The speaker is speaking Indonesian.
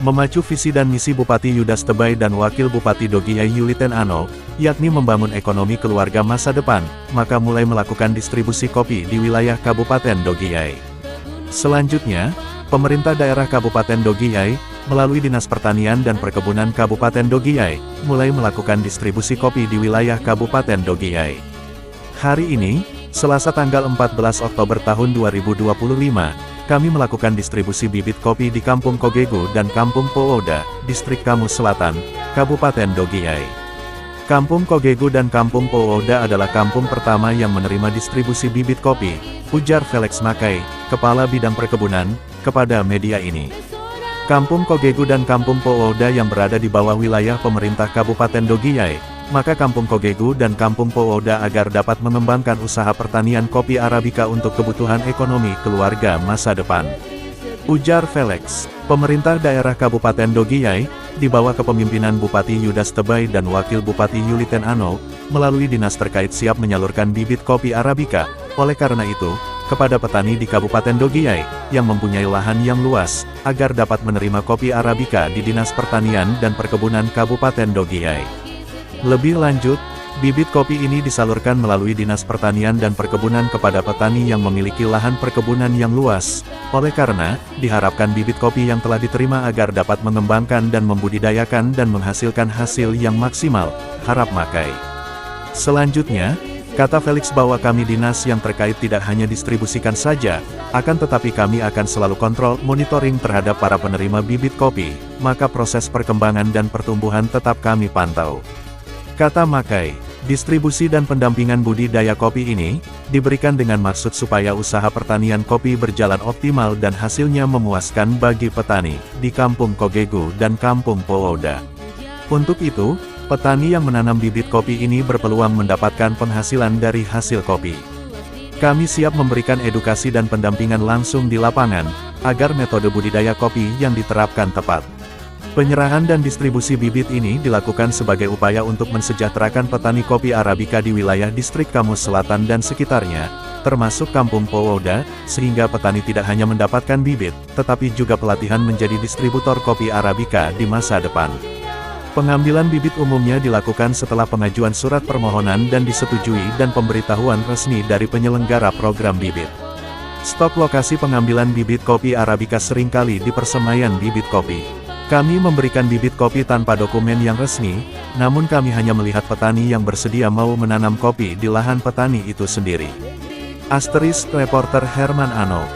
Memacu visi dan misi Bupati Yudas Tebay dan Wakil Bupati Dogiyai Yuliten Ano, yakni membangun ekonomi keluarga masa depan, maka mulai melakukan distribusi kopi di wilayah Kabupaten Dogiyai. Selanjutnya, pemerintah daerah Kabupaten Dogiyai, melalui Dinas Pertanian dan Perkebunan Kabupaten Dogiyai, mulai melakukan distribusi kopi di wilayah Kabupaten Dogiyai. Hari ini, Selasa tanggal 14 Oktober tahun 2025, kami melakukan distribusi bibit kopi di Kampung Kogego dan Kampung Powoda, Distrik Kamus Selatan, Kabupaten Dogiyai. Kampung Kogego dan Kampung Powoda adalah kampung pertama yang menerima distribusi bibit kopi, ujar Felix Makai, Kepala Bidang Perkebunan, kepada media ini. Kampung Kogego dan Kampung Powoda yang berada di bawah wilayah pemerintah Kabupaten Dogiyai, maka Kampung Kogego dan Kampung Powoda agar dapat mengembangkan usaha pertanian kopi Arabica untuk kebutuhan ekonomi keluarga masa depan. Ujar Felix, pemerintah daerah Kabupaten Dogiyai, di bawah kepemimpinan Bupati Yudas Tebay dan Wakil Bupati Yuliten Ano, melalui dinas terkait siap menyalurkan bibit kopi Arabica. Oleh karena itu, kepada petani di Kabupaten Dogiyai, yang mempunyai lahan yang luas, agar dapat menerima kopi Arabica di Dinas Pertanian dan Perkebunan Kabupaten Dogiyai. Lebih lanjut, bibit kopi ini disalurkan melalui Dinas Pertanian dan Perkebunan kepada petani yang memiliki lahan perkebunan yang luas. Oleh karena, diharapkan bibit kopi yang telah diterima agar dapat mengembangkan dan membudidayakan dan menghasilkan hasil yang maksimal, harap Makai. Selanjutnya, kata Felix bahwa kami dinas yang terkait tidak hanya distribusikan saja, akan tetapi kami akan selalu kontrol, monitoring terhadap para penerima bibit kopi, maka proses perkembangan dan pertumbuhan tetap kami pantau. Kata Makai, distribusi dan pendampingan budidaya kopi ini, diberikan dengan maksud supaya usaha pertanian kopi berjalan optimal dan hasilnya memuaskan bagi petani, di Kampung Kogego dan Kampung Powoda. Untuk itu, petani yang menanam bibit kopi ini berpeluang mendapatkan penghasilan dari hasil kopi. Kami siap memberikan edukasi dan pendampingan langsung di lapangan, agar metode budidaya kopi yang diterapkan tepat. Penyerahan dan distribusi bibit ini dilakukan sebagai upaya untuk mensejahterakan petani kopi Arabica di wilayah Distrik Kamus Selatan dan sekitarnya, termasuk Kampung Powoda, sehingga petani tidak hanya mendapatkan bibit, tetapi juga pelatihan menjadi distributor kopi Arabica di masa depan. Pengambilan bibit umumnya dilakukan setelah pengajuan surat permohonan dan disetujui dan pemberitahuan resmi dari penyelenggara program bibit. Stok lokasi pengambilan bibit kopi Arabica seringkali di persemaian bibit kopi. Kami memberikan bibit kopi tanpa dokumen yang resmi, namun kami hanya melihat petani yang bersedia mau menanam kopi di lahan petani itu sendiri. Reporter Herman Ano.